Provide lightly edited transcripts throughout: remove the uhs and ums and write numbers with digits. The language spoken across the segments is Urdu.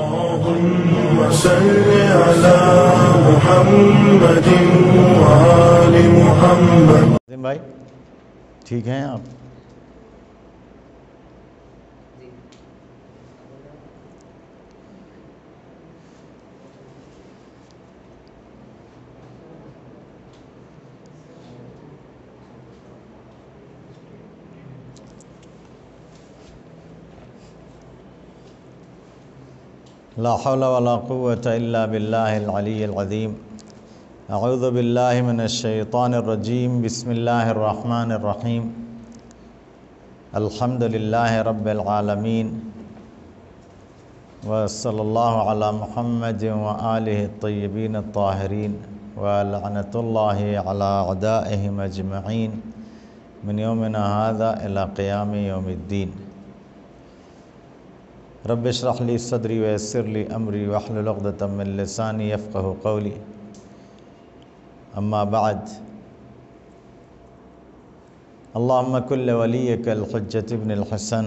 اللهم صل على محمد وآل محمد۔ بھائی ٹھیک ہیں آپ؟ لا حول ولا قوة إلا بالله العلي العظيم۔ اعوذ بالله من الشيطان الرجيم، بسم الله الرحمن الرحيم۔ الحمد لله رب العالمين، وصلى الله على محمد وآله الطيبين الطاهرين، ولعنة الله على أعدائهم أجمعين من يومنا هذا إلى قيام يوم الدين۔ رب اشرح لي صدري ويسر لي أمري واحلل عقدة من لساني يفقه قولي، أما بعد، اللهم كن لوليك الحجة ابن الحسن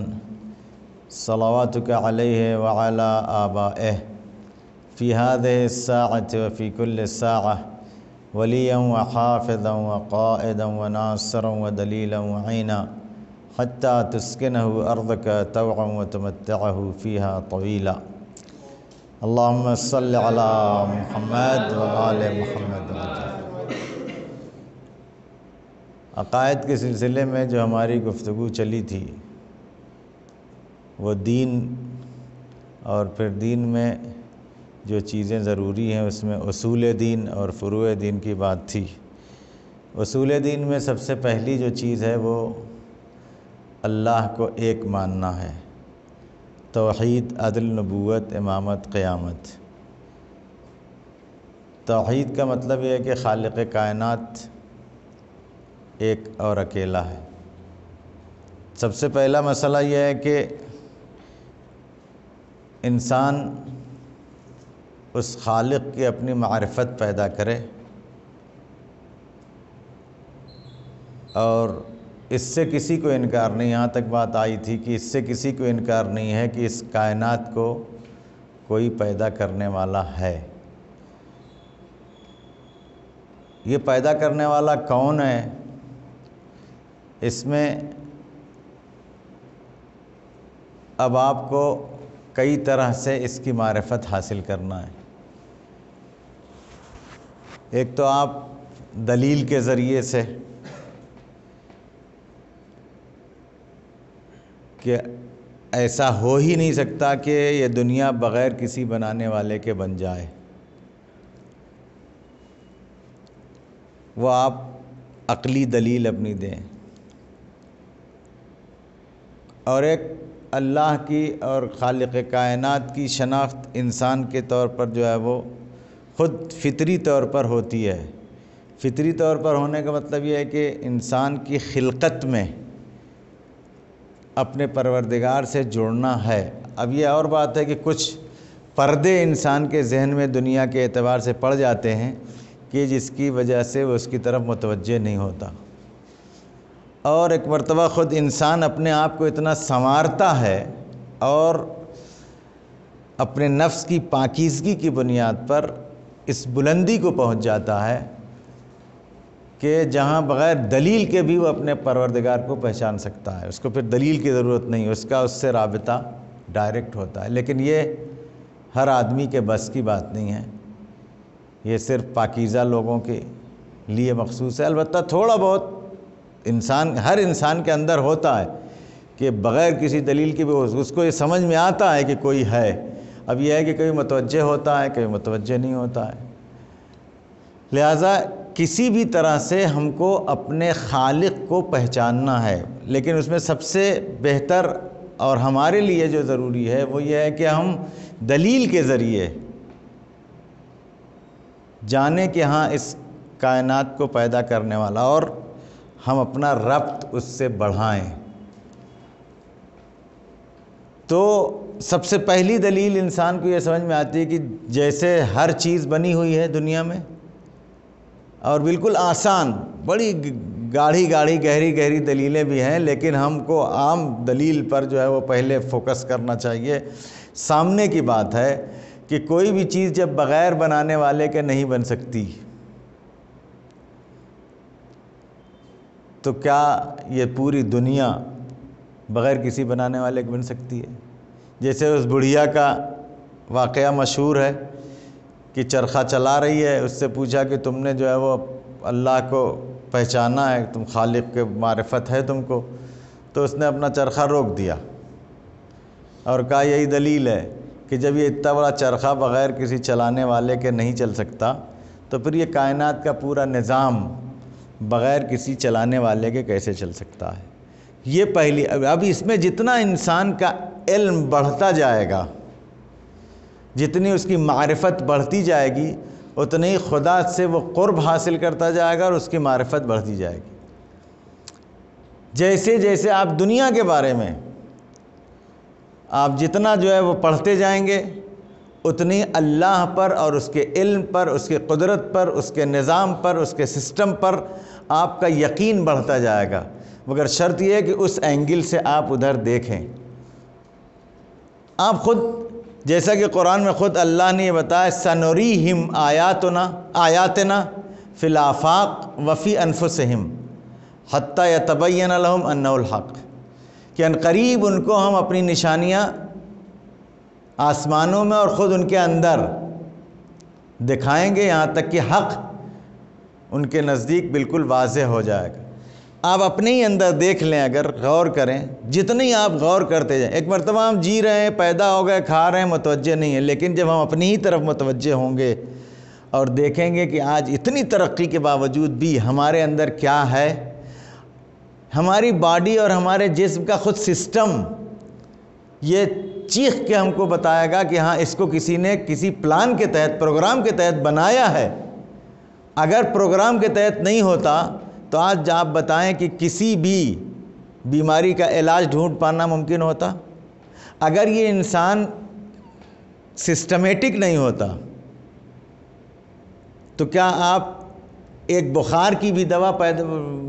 صلواتك عليه وعلى آبائه في هذه الساعة وفي كل ساعة وليا وحافظا وقائدا وناصرا ودليلا وعينا، حتى تسكنه أرضك طوعا وتمتعه فيها طويلا۔ اللهم صل على محمد وآل محمد۔ عقائد کے سلسلے میں جو ہماری گفتگو چلی تھی وہ دین اور پھر دین میں جو چیزیں ضروری ہیں اس میں اصول دین اور فروع دین کی بات تھی۔ اصول دین میں سب سے پہلی جو چیز ہے وہ اللہ کو ایک ماننا ہے، توحید، عدل، نبوت، امامت، قیامت۔ توحید کا مطلب یہ ہے کہ خالق کائنات ایک اور اکیلا ہے۔ سب سے پہلا مسئلہ یہ ہے کہ انسان اس خالق کی اپنی معرفت پیدا کرے، اور اس سے کسی کو انکار نہیں۔ یہاں تک بات آئی تھی کہ اس سے کسی کو انکار نہیں ہے کہ اس کائنات کو کوئی پیدا کرنے والا ہے۔ یہ پیدا کرنے والا کون ہے، اس میں اب آپ کو کئی طرح سے اس کی معرفت حاصل کرنا ہے۔ ایک تو آپ دلیل کے ذریعے سے کہ ایسا ہو ہی نہیں سکتا کہ یہ دنیا بغیر کسی بنانے والے کے بن جائے، وہ آپ عقلی دلیل اپنی دیں۔ اور ایک اللہ کی اور خالق کائنات کی شناخت انسان کے طور پر جو ہے وہ خود فطری طور پر ہوتی ہے۔ فطری طور پر ہونے کا مطلب یہ ہے کہ انسان کی خلقت میں اپنے پروردگار سے جڑنا ہے۔ اب یہ اور بات ہے کہ کچھ پردے انسان کے ذہن میں دنیا کے اعتبار سے پڑ جاتے ہیں کہ جس کی وجہ سے وہ اس کی طرف متوجہ نہیں ہوتا، اور ایک مرتبہ خود انسان اپنے آپ کو اتنا سنوارتا ہے اور اپنے نفس کی پاکیزگی کی بنیاد پر اس بلندی کو پہنچ جاتا ہے کہ جہاں بغیر دلیل کے بھی وہ اپنے پروردگار کو پہچان سکتا ہے۔ اس کو پھر دلیل کی ضرورت نہیں، اس کا اس سے رابطہ ڈائریکٹ ہوتا ہے۔ لیکن یہ ہر آدمی کے بس کی بات نہیں ہے، یہ صرف پاکیزہ لوگوں کے لیے مخصوص ہے۔ البتہ تھوڑا بہت ہر انسان کے اندر ہوتا ہے کہ بغیر کسی دلیل کے بھی اس کو یہ سمجھ میں آتا ہے کہ کوئی ہے۔ اب یہ ہے کہ کبھی متوجہ ہوتا ہے، کبھی متوجہ نہیں ہوتا ہے۔ لہٰذا کسی بھی طرح سے ہم کو اپنے خالق کو پہچاننا ہے، لیکن اس میں سب سے بہتر اور ہمارے لیے جو ضروری ہے وہ یہ ہے کہ ہم دلیل کے ذریعے جانیں کہ ہاں اس کائنات کو پیدا کرنے والا، اور ہم اپنا ربط اس سے بڑھائیں۔ تو سب سے پہلی دلیل انسان کو یہ سمجھ میں آتی ہے کہ جیسے ہر چیز بنی ہوئی ہے دنیا میں، اور بالکل آسان، بڑی گاڑھی گہری دلیلیں بھی ہیں، لیکن ہم کو عام دلیل پر جو ہے وہ پہلے فوکس کرنا چاہیے سامنے کی بات ہے کہ کوئی بھی چیز جب بغیر بنانے والے کے نہیں بن سکتی تو کیا یہ پوری دنیا بغیر کسی بنانے والے کے بن سکتی ہے؟ جیسے اس بڑھیا کا واقعہ مشہور ہے کہ چرخہ چلا رہی ہے، اس سے پوچھا کہ تم نے جو ہے وہ اللہ کو پہچانا ہے، تم خالق کے معرفت ہے تم کو؟ تو اس نے اپنا چرخہ روک دیا اور کہا یہی دلیل ہے کہ جب یہ اتنا بڑا چرخہ بغیر کسی چلانے والے کے نہیں چل سکتا تو پھر یہ کائنات کا پورا نظام بغیر کسی چلانے والے کے کیسے چل سکتا ہے؟ یہ پہلی. اب اس میں جتنا انسان کا علم بڑھتا جائے گا، جتنی اس کی معرفت بڑھتی جائے گی، اتنی خدا سے وہ قرب حاصل کرتا جائے گا اور اس کی معرفت بڑھتی جائے گی. جیسے جیسے آپ دنیا کے بارے میں آپ جتنا جو ہے وہ پڑھتے جائیں گے، اتنی اللہ پر اور اس کے علم پر، اس کے قدرت پر، اس کے نظام پر، اس کے سسٹم پر آپ کا یقین بڑھتا جائے گا. مگر شرط یہ ہے کہ اس اینگل سے آپ ادھر دیکھیں. آپ خود جیسا کہ قرآن میں خود اللہ نے یہ بتایا سنوریہم آیاتنا فی الآفاق وفی انفسہم حتی یتبین لہم انہ الحق، کہ عنقریب ان کو ہم اپنی نشانیاں آسمانوں میں اور خود ان کے اندر دکھائیں گے، یہاں تک کہ حق ان کے نزدیک بالکل واضح ہو جائے گا. آپ اپنے ہی اندر دیکھ لیں، اگر غور کریں، جتنی آپ غور کرتے جائیں. ایک مرتبہ ہم جی رہے ہیں، پیدا ہو گئے، کھا رہے ہیں، متوجہ نہیں ہیں، لیکن جب ہم اپنی ہی طرف متوجہ ہوں گے اور دیکھیں گے کہ آج اتنی ترقی کے باوجود بھی ہمارے اندر کیا ہے، ہماری باڈی اور ہمارے جسم کا خود سسٹم یہ چیخ کے ہم کو بتائے گا کہ ہاں اس کو کسی نے کسی پلان کے تحت، پروگرام کے تحت بنایا ہے. اگر پروگرام کے تحت نہیں ہوتا تو آج آپ بتائیں کہ کسی بھی بیماری کا علاج ڈھونڈ پانا ممکن ہوتا؟ اگر یہ انسان سسٹمیٹک نہیں ہوتا تو کیا آپ ایک بخار کی بھی دوا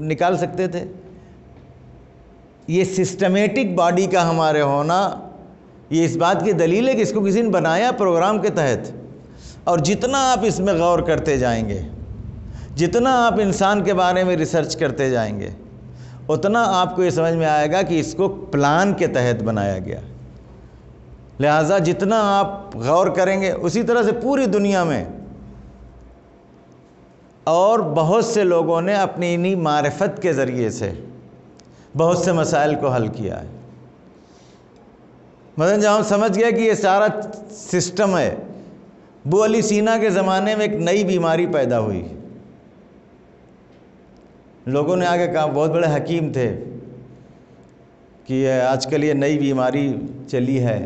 نکال سکتے تھے؟ یہ سسٹمیٹک باڈی کا ہمارے ہونا یہ اس بات کی دلیل ہے کہ اس کو کسی نے بنایا پروگرام کے تحت. اور جتنا آپ اس میں غور کرتے جائیں گے، جتنا آپ انسان کے بارے میں ریسرچ کرتے جائیں گے، اتنا آپ کو یہ سمجھ میں آئے گا کہ اس کو پلان کے تحت بنایا گیا. لہٰذا جتنا آپ غور کریں گے، اسی طرح سے پوری دنیا میں اور بہت سے لوگوں نے اپنی انہی معرفت کے ذریعے سے بہت سے مسائل کو حل کیا ہے. مثلا جب ہم سمجھ گئے کہ یہ سارا سسٹم ہے، ابو علی سینا کے زمانے میں ایک نئی بیماری پیدا ہوئی. لوگوں نے آگے کہا، بہت بڑے حکیم تھے، کہ آج کل یہ نئی بیماری چلی ہے.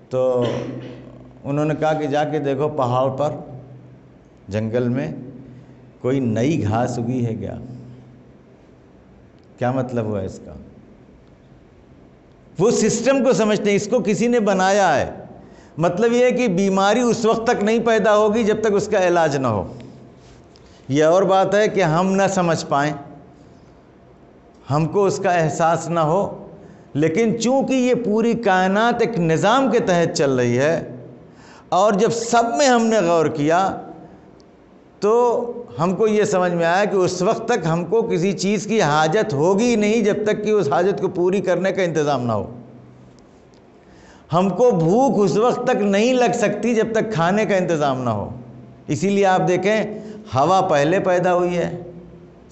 تو انہوں نے کہا کہ جا کے دیکھو پہاڑ پر، جنگل میں کوئی نئی گھاس اگی ہے کیا؟ کیا مطلب ہوا اس کا؟ وہ سسٹم کو سمجھتے ہیں، اس کو کسی نے بنایا ہے. مطلب یہ ہے کہ بیماری اس وقت تک نہیں پیدا ہوگی جب تک اس کا علاج نہ ہو. یہ اور بات ہے کہ ہم نہ سمجھ پائیں، ہم کو اس کا احساس نہ ہو، لیکن چونکہ یہ پوری کائنات ایک نظام کے تحت چل رہی ہے، اور جب سب میں ہم نے غور کیا تو ہم کو یہ سمجھ میں آیا کہ اس وقت تک ہم کو کسی چیز کی حاجت ہوگی نہیں جب تک کہ اس حاجت کو پوری کرنے کا انتظام نہ ہو. ہم کو بھوک اس وقت تک نہیں لگ سکتی جب تک کھانے کا انتظام نہ ہو. اسی لیے آپ دیکھیں، ہوا پہلے پیدا ہوئی ہے،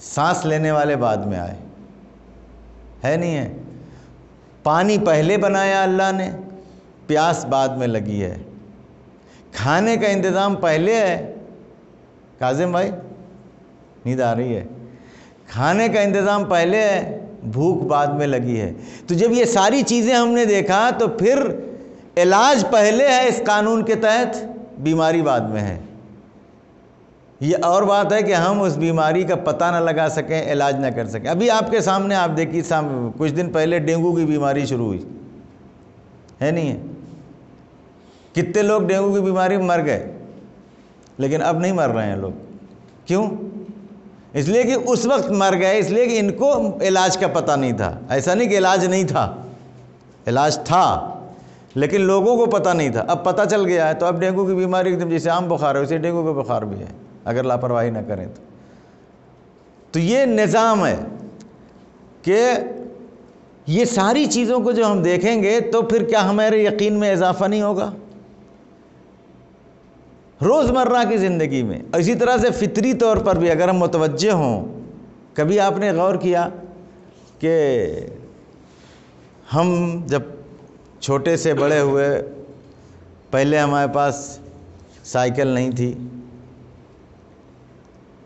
سانس لینے والے بعد میں آئے، ہے نہیں ہے؟ پانی پہلے بنایا اللہ نے، پیاس بعد میں لگی ہے. کھانے کا انتظام پہلے ہے. کاظم بھائی نیند آ رہی ہے؟ کھانے کا انتظام پہلے ہے، بھوک بعد میں لگی ہے. تو جب یہ ساری چیزیں ہم نے دیکھا تو پھر علاج پہلے ہے اس قانون کے تحت، بیماری بعد میں ہے. یہ اور بات ہے کہ ہم اس بیماری کا پتہ نہ لگا سکیں، علاج نہ کر سکیں. ابھی آپ کے سامنے آپ دیکھیے، کچھ دن پہلے ڈینگو کی بیماری شروع ہوئی ہے نہیں ہے؟ کتنے لوگ ڈینگو کی بیماری میں مر گئے، لیکن اب نہیں مر رہے ہیں لوگ. کیوں؟ اس لیے کہ اس وقت مر گئے اس لیے کہ ان کو علاج کا پتہ نہیں تھا. ایسا نہیں کہ علاج نہیں تھا، علاج تھا، لیکن لوگوں کو پتہ نہیں تھا، اب پتہ چل گیا ہے، تو اب ڈینگو کی بیماری ایک دم جیسے عام بخار ہے ویسے ڈینگو کا بخار بھی ہے اگر لاپرواہی نہ کریں تو یہ نظام ہے کہ یہ ساری چیزوں کو جو ہم دیکھیں گے تو پھر کیا ہمارے یقین میں اضافہ نہیں ہوگا روزمرہ کی زندگی میں؟ اسی طرح سے فطری طور پر بھی اگر ہم متوجہ ہوں، کبھی آپ نے غور کیا کہ ہم جب چھوٹے سے بڑے ہوئے، پہلے ہمارے پاس سائیکل نہیں تھی،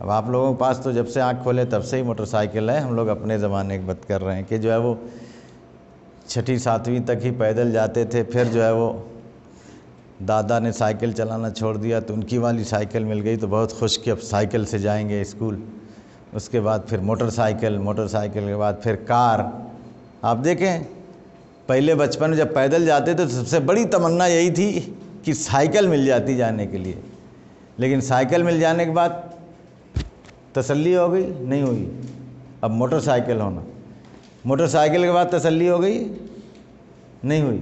اب آپ لوگوں کے پاس تو جب سے آنکھ کھولے تب سے ہی موٹر سائیکل ہے، ہم لوگ اپنے زمانے کی بات کر رہے ہیں کہ جو ہے وہ 6 7ویں تک ہی پیدل جاتے تھے، پھر جو ہے وہ دادا نے سائیکل چلانا چھوڑ دیا تو ان کی والی سائیکل مل گئی تو بہت خوش کہ اب سائیکل سے جائیں گے اسکول، اس کے بعد پھر موٹر سائیکل کے بعد پھر کار۔ آپ دیکھیں پہلے بچپن میں جب پیدل جاتے تھے تو سب سے بڑی تمنا یہی تھی کہ سائیکل مل جاتی جانے کے لیے، لیکن سائیکل مل جانے کے بعد تسلی ہو گئی؟ نہیں ہوئی، اب موٹر سائیکل ہونا، موٹر سائیکل کے بعد تسلی ہو گئی؟ نہیں ہوئی،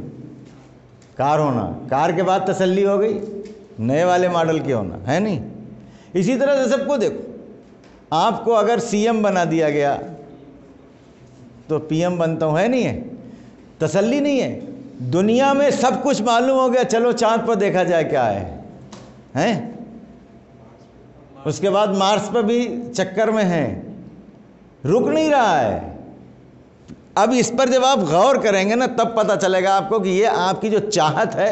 کار ہونا، کار کے بعد تسلی ہو گئی؟ نئے والے ماڈل کے ہونا ہے نہیں۔ اسی طرح سے سب کو دیکھو، آپ کو اگر سی ایم بنا دیا گیا تو پی ایم بنتا ہوں، ہے نہیں ہے، تسلی نہیں ہے۔ دنیا میں سب کچھ معلوم ہو گیا، چلو چاند پر دیکھا جائے کیا ہے، اس کے بعد مارس پہ بھی چکر میں ہیں، رک نہیں رہا ہے۔ اب اس پر جب آپ غور کریں گے نا تب پتہ چلے گا آپ کو کہ یہ آپ کی جو چاہت ہے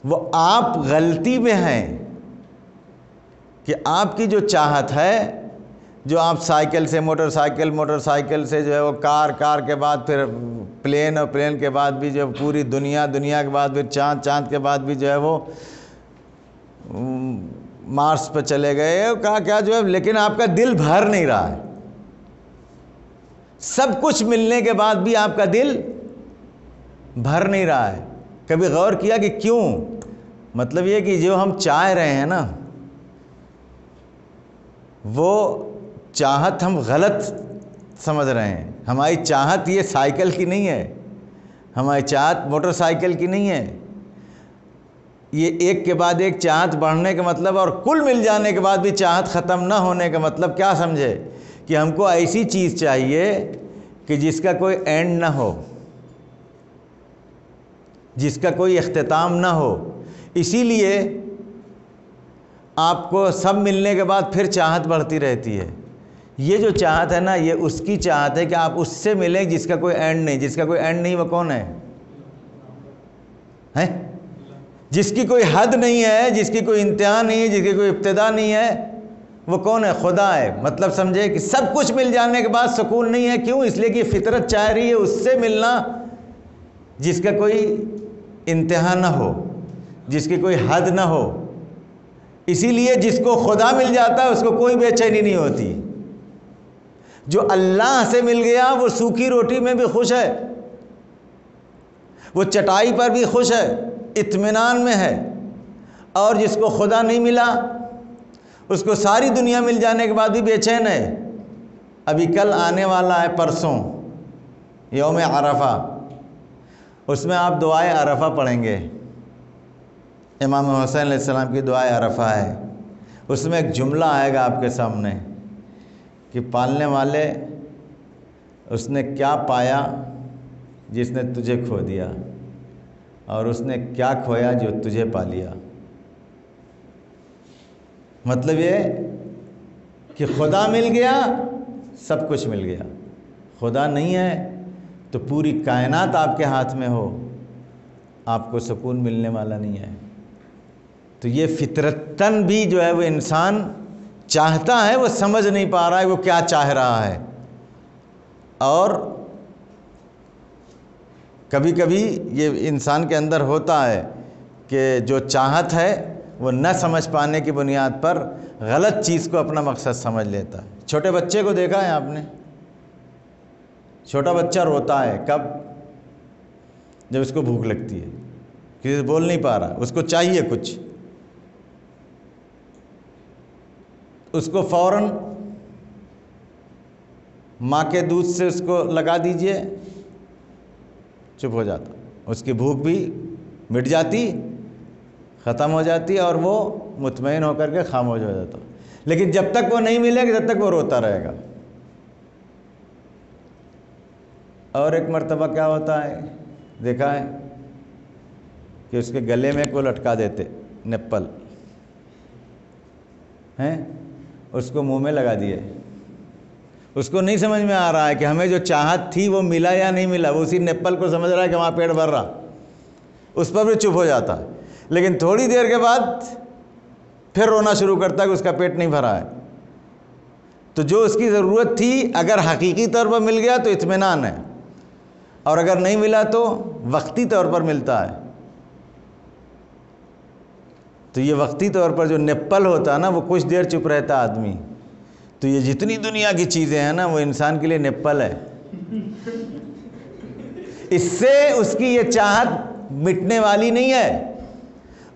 وہ آپ غلطی میں ہیں، کہ آپ کی جو چاہت ہے، جو آپ سائیکل سے موٹر سائیکل سے جو ہے وہ کار کے بعد پھر پلین، اور پلین کے بعد بھی جو پوری دنیا کے بعد پھر چاند کے بعد بھی جو ہے وہ مارس پہ چلے گئے، کیا جو ہے، لیکن آپ کا دل بھر نہیں رہا ہے۔ سب کچھ ملنے کے بعد بھی آپ کا دل بھر نہیں رہا ہے۔ کبھی غور کیا کہ کیوں؟ مطلب یہ کہ جو ہم چاہ رہے ہیں نا وہ چاہت ہم غلط سمجھ رہے ہیں۔ ہماری چاہت یہ سائیکل کی نہیں ہے، ہماری چاہت موٹر سائیکل کی نہیں ہے۔ یہ ایک کے بعد ایک چاہت بڑھنے کا مطلب اور کل مل جانے کے بعد بھی چاہت ختم نہ ہونے کا مطلب کیا سمجھے؟ کہ ہم کو ایسی چیز چاہیے کہ جس کا کوئی اینڈ نہ ہو، جس کا کوئی اختتام نہ ہو۔ اسی لیے آپ کو سب ملنے کے بعد پھر چاہت بڑھتی رہتی ہے۔ یہ جو چاہت ہے نا یہ اس کی چاہت ہے کہ آپ اس سے ملیں جس کا کوئی اینڈ نہیں۔ جس کا کوئی اینڈ نہیں وہ کون ہے؟ جس کی کوئی حد نہیں ہے، جس کی کوئی انتہا نہیں ہے، جس کی کوئی ابتدا نہیں ہے، وہ کون ہے؟ خدا ہے۔ مطلب سمجھے کہ سب کچھ مل جانے کے بعد سکون نہیں ہے۔ کیوں؟ اس لیے کہ فطرت چاہ رہی ہے اس سے ملنا جس کا کوئی انتہا نہ ہو، جس کی کوئی حد نہ ہو۔ اسی لیے جس کو خدا مل جاتا ہے اس کو کوئی بے چینی نہیں ہوتی۔ جو اللہ سے مل گیا وہ سوکھی روٹی میں بھی خوش ہے، وہ چٹائی پر بھی خوش ہے، اطمینان میں ہے۔ اور جس کو خدا نہیں ملا اس کو ساری دنیا مل جانے کے بعد بھی بے چین ہے۔ ابھی کل آنے والا ہے پرسوں یوم عرفہ، اس میں آپ دعائے عرفہ پڑھیں گے۔ امام حسین علیہ السلام کی دعائے عرفہ ہے، اس میں ایک جملہ آئے گا آپ کے سامنے کہ پالنے والے اس نے کیا پایا جس نے تجھے کھو دیا، اور اس نے کیا کھویا جو تجھے پا لیا۔ مطلب یہ کہ خدا مل گیا سب کچھ مل گیا، خدا نہیں ہے تو پوری کائنات آپ کے ہاتھ میں ہو آپ کو سکون ملنے والا نہیں ہے۔ تو یہ فطرتاً بھی جو ہے وہ انسان چاہتا ہے، وہ سمجھ نہیں پا رہا ہے وہ کیا چاہ رہا ہے۔ اور کبھی کبھی یہ انسان کے اندر ہوتا ہے کہ جو چاہت ہے وہ نہ سمجھ پانے کی بنیاد پر غلط چیز کو اپنا مقصد سمجھ لیتا ہے۔ چھوٹے بچے کو دیکھا ہے آپ نے؟ چھوٹا بچہ روتا ہے کب؟ جب اس کو بھوک لگتی ہے، کسی سے بول نہیں پا رہا، اس کو چاہیے کچھ، اس کو فوراً ماں کے دودھ سے اس کو لگا دیجئے، چپ ہو جاتا۔ اس کی بھوک بھی مٹ جاتی، ختم ہو جاتی اور وہ مطمئن ہو کر کے خاموش ہو جاتا. لیکن جب تک وہ نہیں ملے گا تب تک وہ روتا رہے گا. اور ایک مرتبہ کیا ہوتا ہے دیکھا ہے کہ اس کے گلے میں کو لٹکا دیتے نپل ہیں، اس کو منہ میں لگا دیے. اس کو نہیں سمجھ میں آ رہا ہے کہ ہمیں جو چاہت تھی وہ ملا یا نہیں ملا. وہ اسی نپل کو سمجھ رہا ہے کہ وہاں پیٹ بھر رہا، اس پر بھی چپ ہو جاتا ہے. لیکن تھوڑی دیر کے بعد پھر رونا شروع کرتا ہے کہ اس کا پیٹ نہیں بھرا ہے. تو جو اس کی ضرورت تھی اگر حقیقی طور پر مل گیا تو اطمینان ہے، اور اگر نہیں ملا تو وقتی طور پر ملتا ہے. تو یہ وقتی طور پر جو نپل ہوتا ہے نا، وہ کچھ دیر چپ رہتا آدمی. تو یہ جتنی دنیا کی چیزیں ہیں نا وہ انسان کے لیے نپل ہے. اس سے اس کی یہ چاہت مٹنے والی نہیں ہے.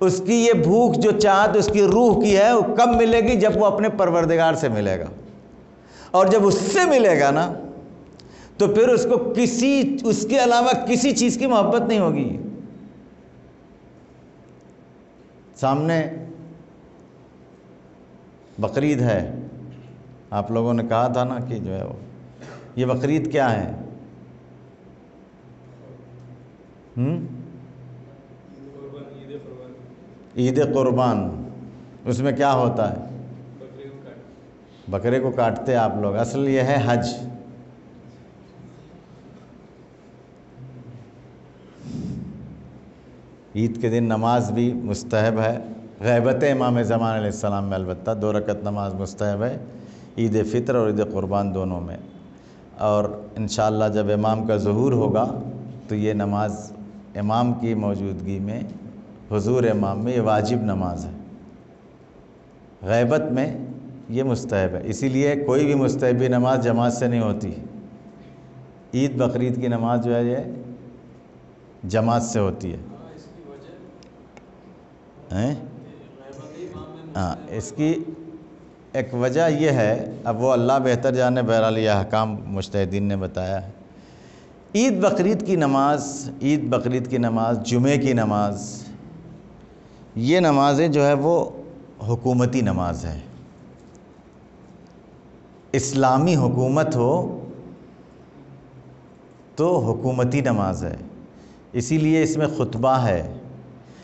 اس کی یہ بھوک جو چاہت اس کی روح کی ہے وہ کب ملے گی؟ جب وہ اپنے پروردگار سے ملے گا. اور جب اس سے ملے گا نا تو پھر اس کو اس کے علاوہ کسی چیز کی محبت نہیں ہوگی. سامنے بقرعید ہے، آپ لوگوں نے کہا تھا نا کہ جو ہے یہ بقرعید کیا ہے؟ عید قربان. اس میں کیا ہوتا ہے؟ بکرے کو کاٹتے آپ لوگ. اصل یہ ہے حج. عید کے دن نماز بھی مستحب ہے، غیبت امام زمان علیہ السلام میں البتہ 2 رکعت نماز مستحب ہے، عید فطر اور عید قربان دونوں میں. اور انشاءاللہ جب امام کا ظہور ہوگا تو یہ نماز امام کی موجودگی میں، حضور امام میں، یہ واجب نماز ہے. غیبت میں یہ مستحب ہے. اسی لیے کوئی بھی مستحبی نماز جماعت سے نہیں ہوتی. عید بقرعید کی نماز جو ہے یہ جماعت سے ہوتی ہے. ہاں، اس کی ایک وجہ یہ ہے، اب وہ اللہ بہتر جانے، بہرحال یہ احکام مجتہدین نے بتایا ہے. عید بقرعید کی نماز، جمعے کی نماز، یہ نمازیں جو ہے وہ حکومتی نماز ہے. اسلامی حکومت ہو تو حکومتی نماز ہے. اسی لیے اس میں خطبہ ہے.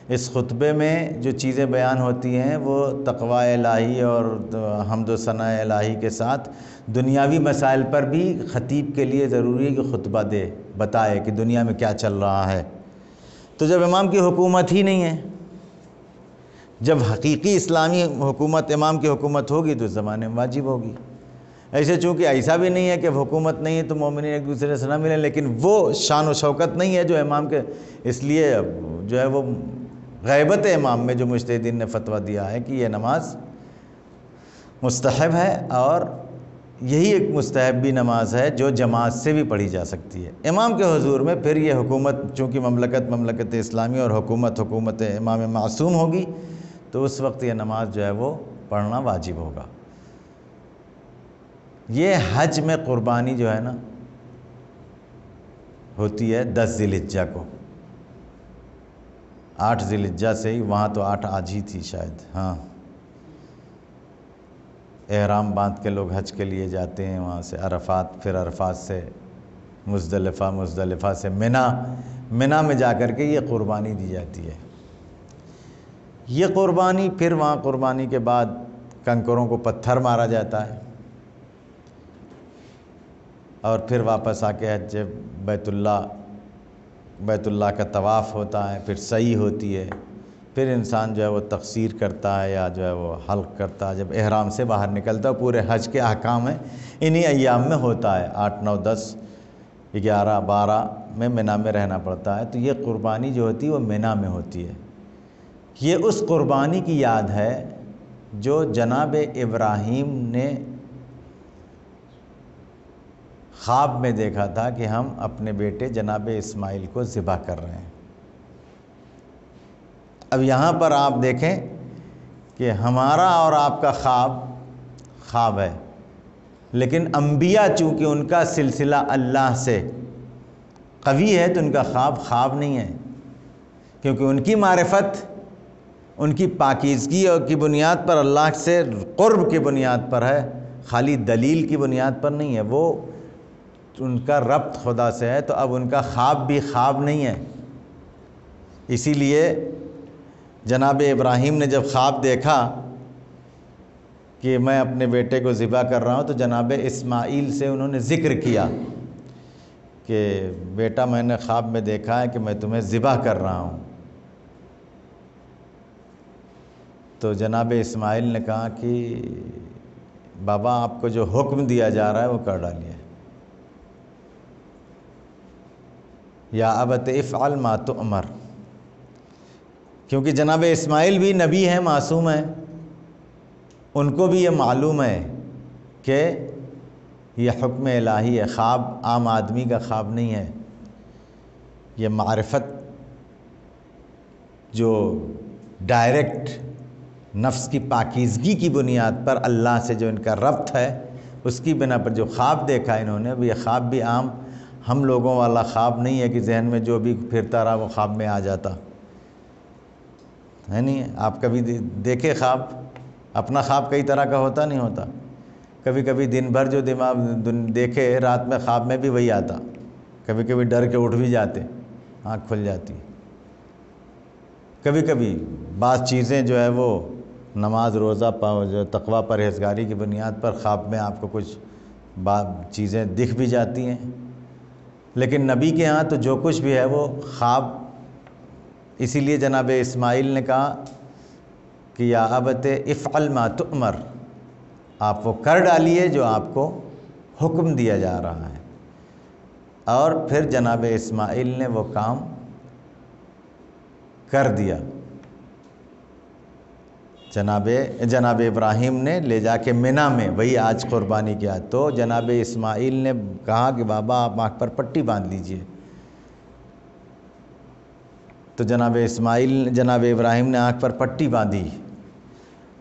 اس خطبے میں جو چیزیں بیان ہوتی ہیں وہ تقوی الہی اور حمد و ثناء الہی کے ساتھ دنیاوی مسائل پر بھی خطیب کے لیے ضروری ہے کہ خطبہ بتائے کہ دنیا میں کیا چل رہا ہے. تو جب امام کی حکومت ہی نہیں ہے، جب حقیقی اسلامی حکومت امام کی حکومت ہوگی تو اس زمانے میں واجب ہوگی. ایسے چونکہ ایسا بھی نہیں ہے کہ حکومت نہیں ہے تو مومنین ایک دوسرے سے نہ ملیں، لیکن وہ شان و شوکت نہیں ہے جو امام کے، اس لیے جو ہے وہ غیبت امام میں جو مجتہدین نے فتویٰ دیا ہے کہ یہ نماز مستحب ہے، اور یہی ایک مستحب بھی نماز ہے جو جماعت سے بھی پڑھی جا سکتی ہے. امام کے حضور میں پھر یہ حکومت، چونکہ مملکت اسلامی اور حکومت امام معصوم ہوگی، تو اس وقت یہ نماز جو ہے وہ پڑھنا واجب ہوگا. یہ حج میں قربانی جو ہے نا ہوتی ہے 10 ذی الحجہ کو. 8 ذی الحجہ سے ہی، وہاں تو 8 آج ہی تھی شاید. ہاں، احرام باندھ کے لوگ حج کے لیے جاتے ہیں وہاں سے عرفات، پھر عرفات سے مزدلفہ سے منا میں جا کر کے یہ قربانی دی جاتی ہے. یہ قربانی پھر وہاں قربانی کے بعد کنکروں کو پتھر مارا جاتا ہے، اور پھر واپس آ کے حج بیت اللہ کا طواف ہوتا ہے، پھر سعی ہوتی ہے، پھر انسان جو ہے وہ تقصیر کرتا ہے یا جو ہے وہ حلق کرتا ہے جب احرام سے باہر نکلتا ہے. پورے حج کے احکام ہیں انہی ایام میں ہوتا ہے. 8، 9، 10، 11، 12 میں منا میں رہنا پڑتا ہے. تو یہ قربانی جو ہوتی ہے وہ منا میں ہوتی ہے. یہ اس قربانی کی یاد ہے جو جناب ابراہیم نے خواب میں دیکھا تھا کہ ہم اپنے بیٹے جناب اسماعیل کو ذبح کر رہے ہیں. اب یہاں پر آپ دیکھیں کہ ہمارا اور آپ کا خواب ہے، لیکن انبیاء چونکہ ان کا سلسلہ اللہ سے قوی ہے تو ان کا خواب خواب نہیں ہے، کیونکہ ان کی معرفت، ان کی پاکیزگی اور کی بنیاد پر، اللہ سے قرب کی بنیاد پر ہے، خالی دلیل کی بنیاد پر نہیں ہے۔ وہ ان کا ربط خدا سے ہے، تو اب ان کا خواب بھی خواب نہیں ہے۔ اسی لیے جناب ابراہیم نے جب خواب دیکھا کہ میں اپنے بیٹے کو ذبح کر رہا ہوں، تو جناب اسماعیل سے انہوں نے ذکر کیا کہ بیٹا میں نے خواب میں دیکھا ہے کہ میں تمہیں ذبح کر رہا ہوں۔ تو جناب اسماعیل نے کہا کہ بابا آپ کو جو حکم دیا جا رہا ہے وہ کر ڈالیے، یا ابت افعل ما تؤمر، کیونکہ جناب اسماعیل بھی نبی ہیں، معصوم ہیں، ان کو بھی یہ معلوم ہے کہ یہ حکم الہی ہے، خواب عام آدمی کا خواب نہیں ہے، یہ معرفت جو ڈائریکٹ نفس کی پاکیزگی کی بنیاد پر اللہ سے جو ان کا ربط ہے، اس کی بنا پر جو خواب دیکھا انہوں نے، یہ خواب بھی عام ہم لوگوں والا خواب نہیں ہے کہ ذہن میں جو بھی پھرتا رہا وہ خواب میں آ جاتا ہے، نہیں ہے۔ آپ کبھی دیکھے خواب؟ اپنا خواب کئی طرح کا ہوتا نہیں ہوتا، کبھی کبھی دن بھر جو دماغ دیکھے رات میں خواب میں بھی وہی آتا، کبھی کبھی ڈر کے اٹھ بھی جاتے، آنکھ کھل جاتی، کبھی کبھی بعض چیزیں جو ہے وہ نماز روزہ جو تقوی پرہیزگاری کی بنیاد پر خواب میں آپ کو کچھ چیزیں دکھ بھی جاتی ہیں، لیکن نبی کے ہاں تو جو کچھ بھی ہے وہ خواب۔ اسی لیے جناب اسماعیل نے کہا کہ یا ابت افعل ما تؤمر، آپ وہ کر ڈالیے جو آپ کو حکم دیا جا رہا ہے۔ اور پھر جناب اسماعیل نے وہ کام کر دیا، جناب ابراہیم نے لے جا کے منی میں وہی آج قربانی کیا، تو جناب اسماعیل نے کہا کہ بابا آپ آنکھ پر پٹی باندھ لیجئے، تو جناب ابراہیم نے آنکھ پر پٹی باندھی،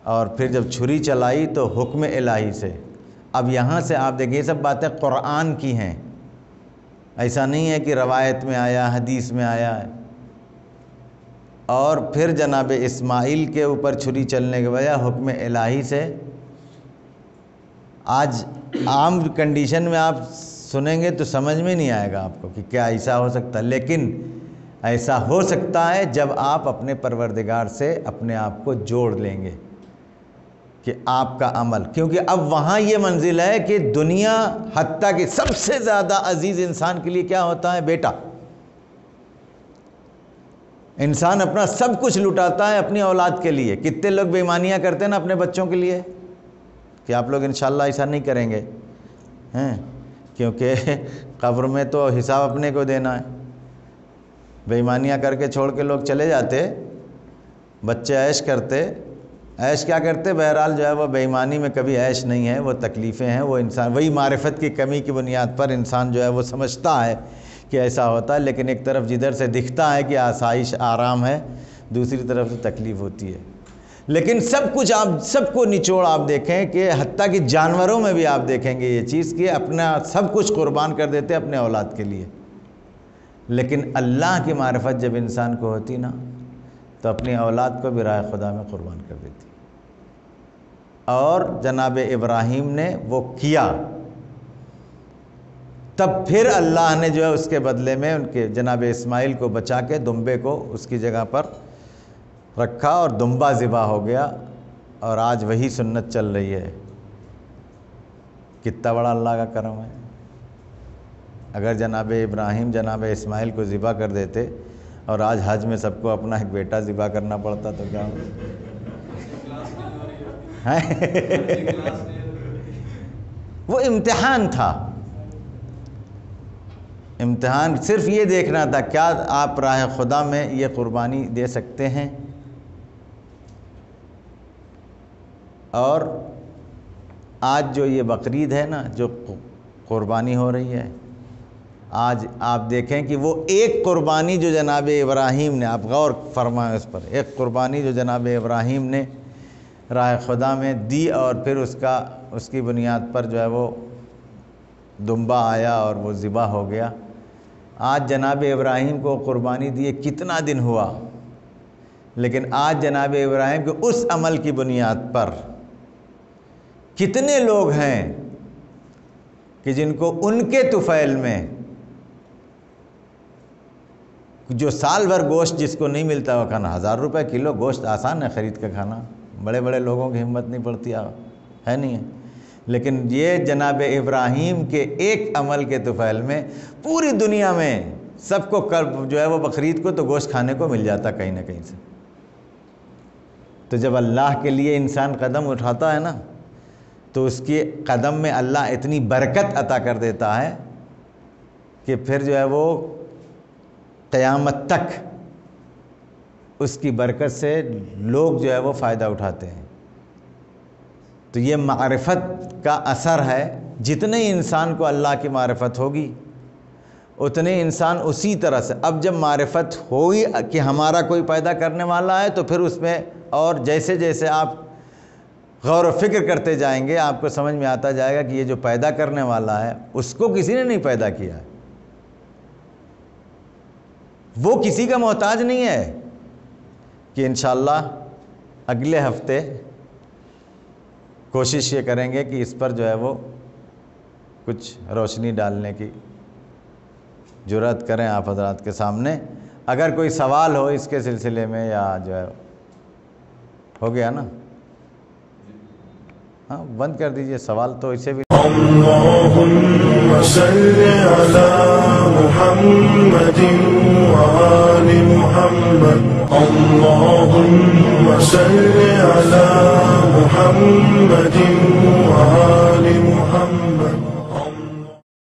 اور پھر جب چھری چلائی تو حکم الہی سے۔ اب یہاں سے آپ دیکھیں یہ سب باتیں قرآن کی ہیں، ایسا نہیں ہے کہ روایت میں آیا، حدیث میں آیا ہے۔ اور پھر جناب اسماعیل کے اوپر چھری چلنے کے وجہ حکم الہی سے۔ آج عام کنڈیشن میں آپ سنیں گے تو سمجھ میں نہیں آئے گا آپ کو کہ کیا ایسا ہو سکتا ہے، لیکن ایسا ہو سکتا ہے جب آپ اپنے پروردگار سے اپنے آپ کو جوڑ لیں گے کہ آپ کا عمل، کیونکہ اب وہاں یہ منزل ہے کہ دنیا حتیٰ کہ سب سے زیادہ عزیز انسان کے لیے کیا ہوتا ہے؟ بیٹا۔ انسان اپنا سب کچھ لٹاتا ہے اپنی اولاد کے لیے۔ کتنے لوگ بے ایمانیاں کرتے ہیں نا اپنے بچوں کے لیے، کہ آپ لوگ انشاءاللہ ایسا نہیں کریں گے، کیونکہ قبر میں تو حساب اپنے کو دینا ہے۔ بے ایمانیاں کر کے چھوڑ کے لوگ چلے جاتے، بچے عیش کرتے، عیش کیا کرتے؟ بہرحال جو ہے وہ بے ایمانی میں کبھی عیش نہیں ہے، وہ تکلیفیں ہیں، وہ انسان وہی معرفت کی کمی کی بنیاد پر انسان جو ہے وہ سمجھتا ہے کہ ایسا ہوتا ہے، لیکن ایک طرف جدھر سے دکھتا ہے کہ آسائش آرام ہے، دوسری طرف سے تکلیف ہوتی ہے۔ لیکن سب کچھ آپ سب کو نچوڑ آپ دیکھیں کہ حتیٰ کہ جانوروں میں بھی آپ دیکھیں گے یہ چیز کہ اپنا سب کچھ قربان کر دیتے اپنے اولاد کے لیے، لیکن اللہ کی معرفت جب انسان کو ہوتی نا تو اپنی اولاد کو بھی راہ خدا میں قربان کر دیتی۔ اور جناب ابراہیم نے وہ کیا، تب پھر اللہ نے جو ہے اس کے بدلے میں ان کے جناب اسماعیل کو بچا کے دمبے کو اس کی جگہ پر رکھا اور دمبا ذبح ہو گیا، اور آج وہی سنت چل رہی ہے۔ کتنا بڑا اللہ کا کرم ہے۔ اگر جناب ابراہیم جناب اسماعیل کو ذبح کر دیتے اور آج حج میں سب کو اپنا ایک بیٹا ذبح کرنا پڑتا تو کیا وہ امتحان تھا، امتحان صرف یہ دیکھنا تھا کیا آپ راہ خدا میں یہ قربانی دے سکتے ہیں۔ اور آج جو یہ بقرعید ہے نا، جو قربانی ہو رہی ہے، آج آپ دیکھیں کہ وہ ایک قربانی جو جناب ابراہیم نے، آپ غور فرمائیں اس پر، ایک قربانی جو جناب ابراہیم نے راہ خدا میں دی، اور پھر اس کی بنیاد پر جو ہے وہ دمبا آیا اور وہ ذبح ہو گیا، آج جناب ابراہیم کو قربانی دیے کتنا دن ہوا، لیکن آج جناب ابراہیم کے اس عمل کی بنیاد پر کتنے لوگ ہیں کہ جن کو ان کے طفیل میں جو سال بھر گوشت جس کو نہیں ملتا وہ کھانا، 1000 روپے کلو گوشت آسان ہے خرید کے کھانا، بڑے بڑے لوگوں کی ہمت نہیں پڑتی ہے نہیں ہے، لیکن یہ جناب ابراہیم کے ایک عمل کے طفیل میں پوری دنیا میں سب کو جو ہے وہ بقرعید کو تو گوشت کھانے کو مل جاتا کہیں نہ کہیں سے۔ تو جب اللہ کے لیے انسان قدم اٹھاتا ہے نا تو اس کے قدم میں اللہ اتنی برکت عطا کر دیتا ہے کہ پھر جو ہے وہ قیامت تک اس کی برکت سے لوگ جو ہے وہ فائدہ اٹھاتے ہیں۔ تو یہ معرفت کا اثر ہے، جتنے انسان کو اللہ کی معرفت ہوگی اتنے انسان اسی طرح سے، اب جب معرفت ہوئی کہ ہمارا کوئی پیدا کرنے والا ہے تو پھر اس میں اور جیسے جیسے آپ غور و فکر کرتے جائیں گے آپ کو سمجھ میں آتا جائے گا کہ یہ جو پیدا کرنے والا ہے اس کو کسی نے نہیں پیدا کیا ہے، وہ کسی کا محتاج نہیں ہے۔ کہ انشاءاللہ اگلے ہفتے کوشش یہ کریں گے کہ اس پر جو ہے وہ کچھ روشنی ڈالنے کی جرات کریں آپ حضرات کے سامنے۔ اگر کوئی سوال ہو اس کے سلسلے میں یا جو ہے ہو گیا نا، ہاں بند کر دیجئے، سوال تو اسے بھی۔ اللهم صل على محمد وآل محمد اللهم صل على محمد وآل محمد